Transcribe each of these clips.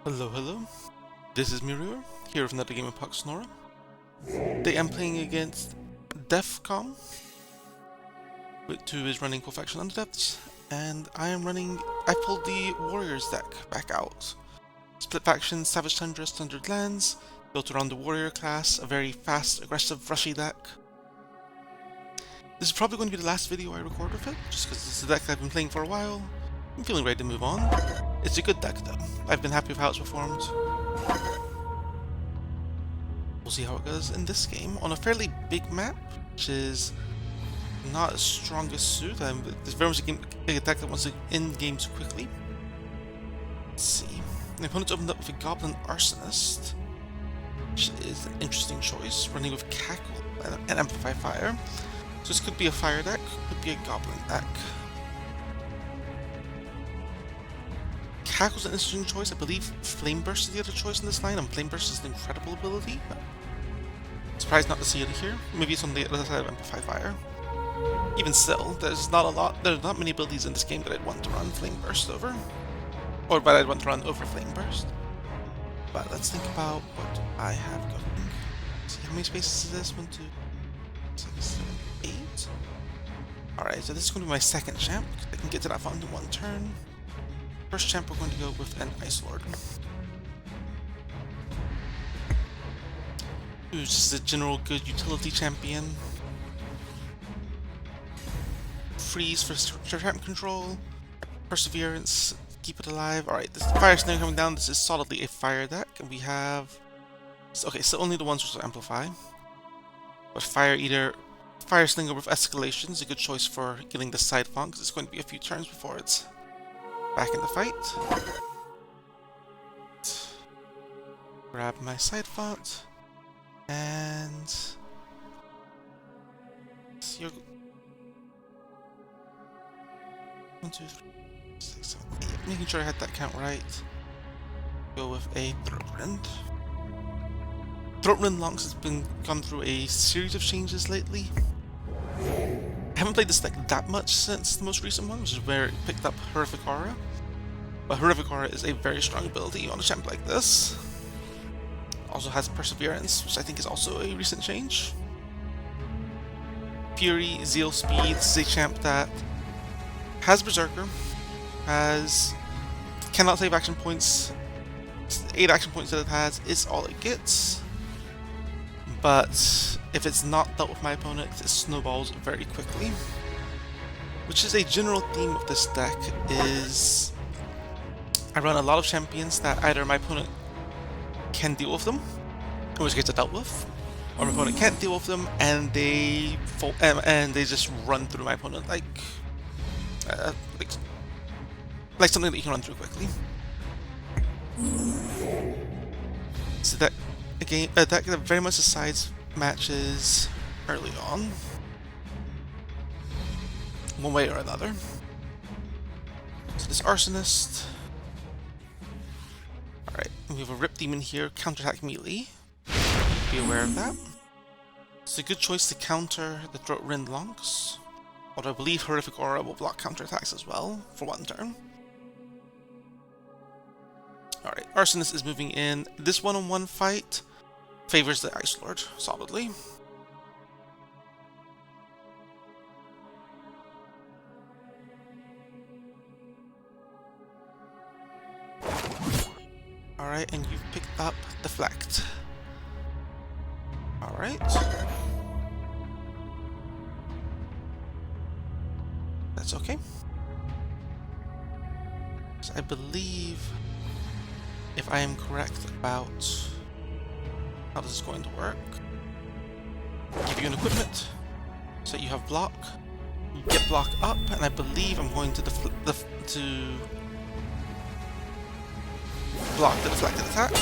Hello, hello. This is Mirior, here with another game of Puck Snora. Today I'm playing against DEFCOM, who is running full faction Underdepths, and I pulled the Warriors deck back out. Split faction, Savage Tundra, Standard Lands, built around the Warrior class, a very fast, aggressive, rushy deck. This is probably going to be the last video I record with it, just because it's a deck I've been playing for a while. I'm feeling ready to move on. It's a good deck though. I've been happy with how it's performed. We'll see how it goes in this game on a fairly big map, which is not as strong as suit. It's very much a deck that wants to end games quickly. Let's see. The opponent's opened up with a Goblin Arsonist, which is an interesting choice, running with Cackle and Amplify Fire. So this could be a fire deck, could be a Goblin deck. Cackle's an interesting choice. I believe Flame Burst is the other choice in this line, and Flame Burst is an incredible ability. But surprised not to see it here. Maybe it's on the other side of Amplify Fire. Even still, there's not many abilities in this game that I'd want to run Flame Burst over. Or that I'd want to run over Flame Burst. But let's think about what I have going. Let's see, how many spaces is this? 1, 2, 6, 7, 8. Alright, so this is going to be my second champ. I can get to that font in one turn. First champ, we're going to go with an Ice Lord. Who's just a general good utility champion. Freeze for champ control. Perseverance, keep it alive. Alright, this Fire Snare coming down. This is solidly a fire deck. And we have... Okay, so only the ones which will amplify. But Fire Slinger with Escalation is a good choice for getting the side font, because it's going to be a few turns before it's back in the fight. Grab my side font. And... You're... 1, 2, 3, 6, 7, 8. Making sure I had that count right. Go with a Throatrend. Throatrend Lonks has gone through a series of changes lately. I haven't played this deck that much since the most recent one, which is where it picked up Horrific Aura. But Horrific Aura is a very strong ability on a champ like this. Also has Perseverance, which I think is also a recent change. Fury, Zeal Speed, this is a champ that has Berserker, cannot save action points, 8 action points that it has is all it gets. But if it's not dealt with my opponent, it snowballs very quickly. Which is a general theme of this deck, is I run a lot of champions that either my opponent can deal with them, in which case they're dealt with, or my opponent can't deal with them and they just run through my opponent like something that you can run through quickly. So that a deck that very much decides matches early on, one way or another. So this Arsonist. Alright, we have a Rip Demon here, counterattack melee. Be aware of that. It's a good choice to counter the Throatrend Lonks. Although I believe Horrific Aura will block counterattacks as well, for one turn. Alright, Arsonist is moving in. This one-on-one fight favors the Ice Lord solidly. Alright, and you've picked up Deflect. Alright. That's okay. So I believe, if I am correct about how this is going to work, give you an equipment, so you have block, you get block up, and I believe I'm going to block the deflected attack.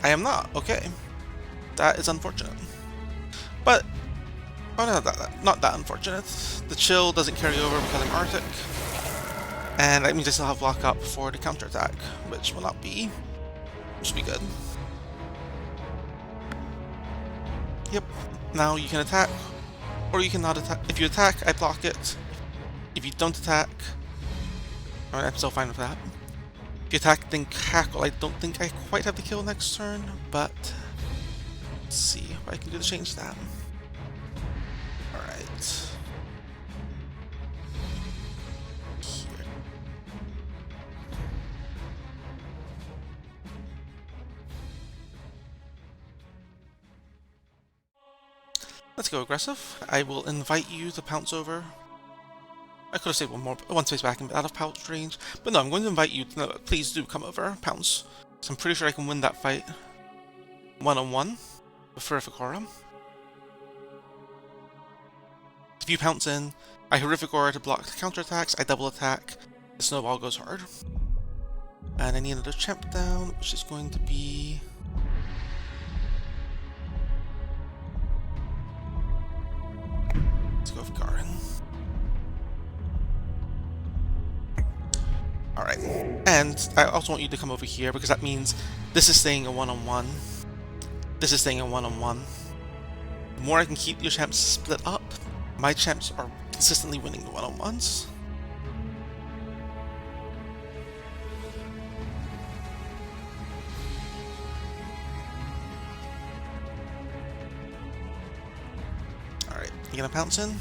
I am not. Okay, that is unfortunate, but not that unfortunate. The chill doesn't carry over because I'm Arctic, and that means I still have block up for the counter attack, which will not be. Which will be good. Yep. Now you can attack, or you cannot attack. If you attack, I block it. If you don't attack, I'm still fine with that. If you attack, then cackle. I don't think I quite have the kill next turn, but let's see what I can do to change that. Alright. Here. Let's go aggressive. I will invite you to pounce over. I could have saved one space back and out of pounce range, but no, I'm going to invite you to, no, please do come over, pounce. So I'm pretty sure I can win that fight one-on-one with Horrific Aura. If you pounce in, I Horrific Aura to block counterattacks, I double attack, the snowball goes hard. And I need another champ down, which is going to be... let's go with Garin. Alright, and I also want you to come over here because that means this is staying a one-on-one. This is staying a one-on-one. The more I can keep your champs split up, my champs are consistently winning the one-on-ones. Alright, you gonna pounce in?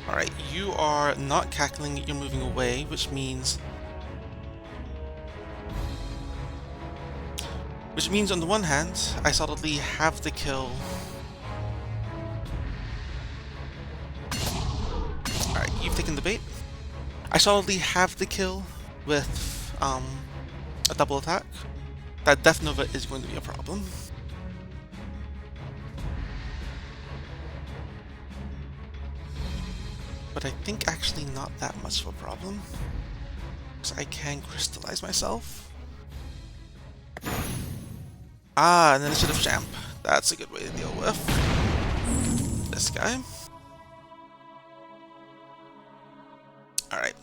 Alright, you are not cackling, you're moving away, which means on the one hand, I solidly have the kill. Alright, you've taken the bait. I solidly have the kill with a double attack. That Death Nova is going to be a problem. But I think actually not that much of a problem, because I can crystallize myself. Ah, an initiative champ. That's a good way to deal with this guy. Alright.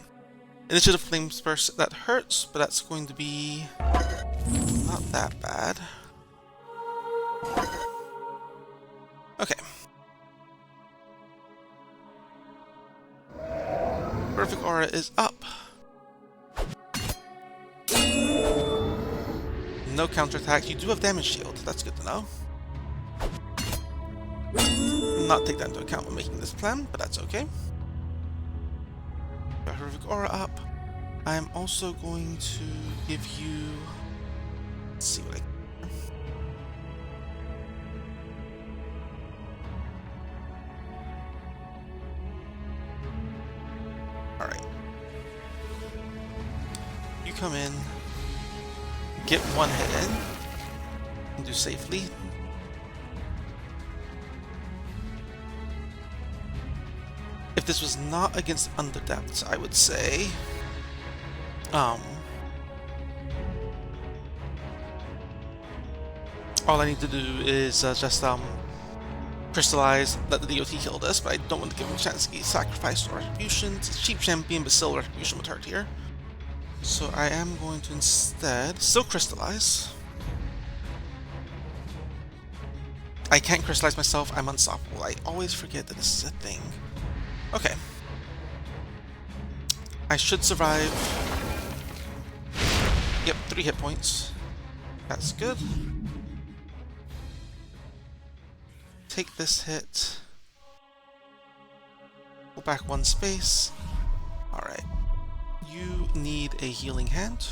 Initiative Flame Burst, that hurts, but that's going to be not that bad. Okay. Perfect Aura is up. No counterattack. You do have damage shield. That's good to know. Not take that into account when making this plan, but that's okay. Got Horrific Aura up. I'm also going to give you... let's see what I can... Alright. You come in, get one hit in, and do safely. If this was not against Underdepths, I would say... all I need to do is just crystallize, let the DOT kill this, but I don't want to give him a chance to get sacrificed or retribution. It's a cheap champion, but still retribution would hurt here. So I am going to instead still crystallize. I can't crystallize myself, I'm unstoppable. I always forget that this is a thing. Okay. I should survive. Yep, 3 hit points. That's good. Take this hit. Pull back 1 space. Alright. You need a healing hand.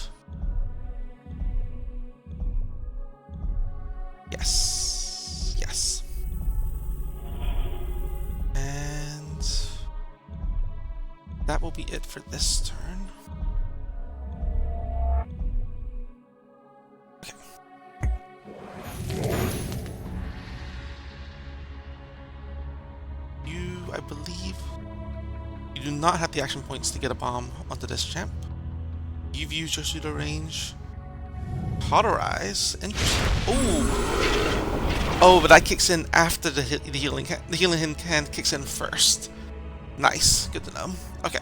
Yes. Yes. And that will be it for this turn. I believe you do not have the action points to get a bomb onto this champ. You've used your pseudo range. Cauterize. Interesting. Oh, but that kicks in after the healing hand. The healing hand kicks in first. Nice. Good to know. Okay.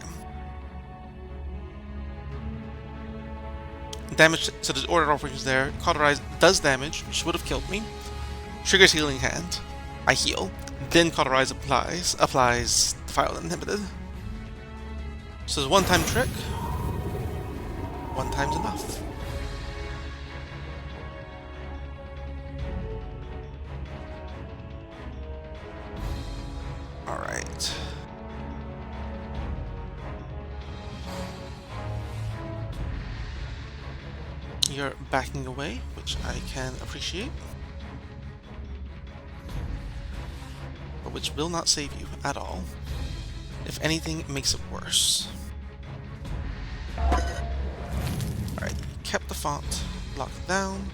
Damage. So there's order operations there. Cauterize does damage, which would have killed me. Triggers healing hand. I heal. Then Cauterize applies the file inhibited. This is a one-time trick. One time's enough. Alright. You're backing away, which I can appreciate. But which will not save you at all. If anything, it makes it worse. Alright, kept the font locked down.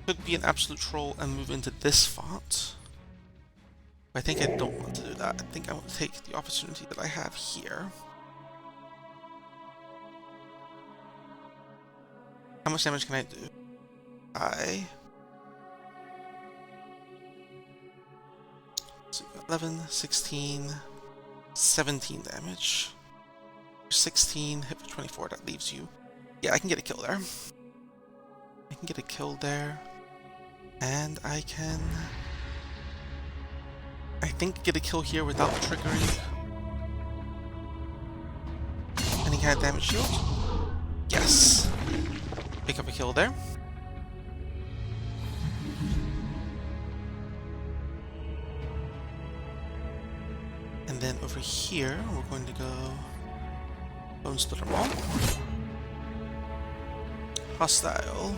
Could be an absolute troll and move into this font. But I think I don't want to do that. I think I want to take the opportunity that I have here. How much damage can I do? 11, 16, 17 damage. 16, hit for 24, that leaves you. Yeah, I can get a kill there. I can get a kill there. And I can, I think, get a kill here without triggering any kind of damage shield. Yes. Pick up a kill there. And then over here, we're going to go Bone Splitter Maul. Hostile.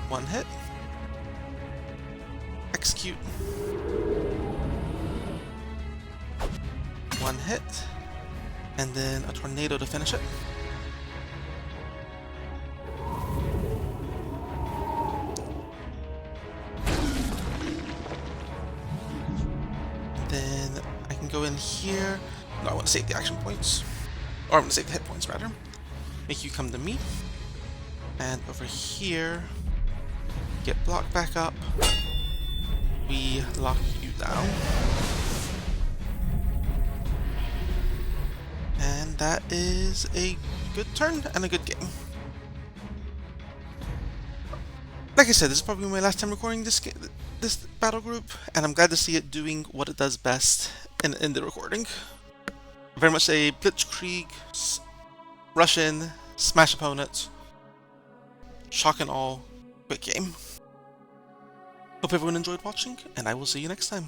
One hit. Execute. One hit. And then a tornado to finish it. Then I can go in here. No, I want to save the action points. Or I want to save the hit points, rather. Make you come to me. And over here, get blocked back up. We lock you down. And that is a good turn and a good game. Like I said, this is probably my last time recording this battle group, and I'm glad to see it doing what it does best in the recording. Very much a blitzkrieg, rush in, smash opponents, shock and all, quick game. Hope everyone enjoyed watching, and I will see you next time.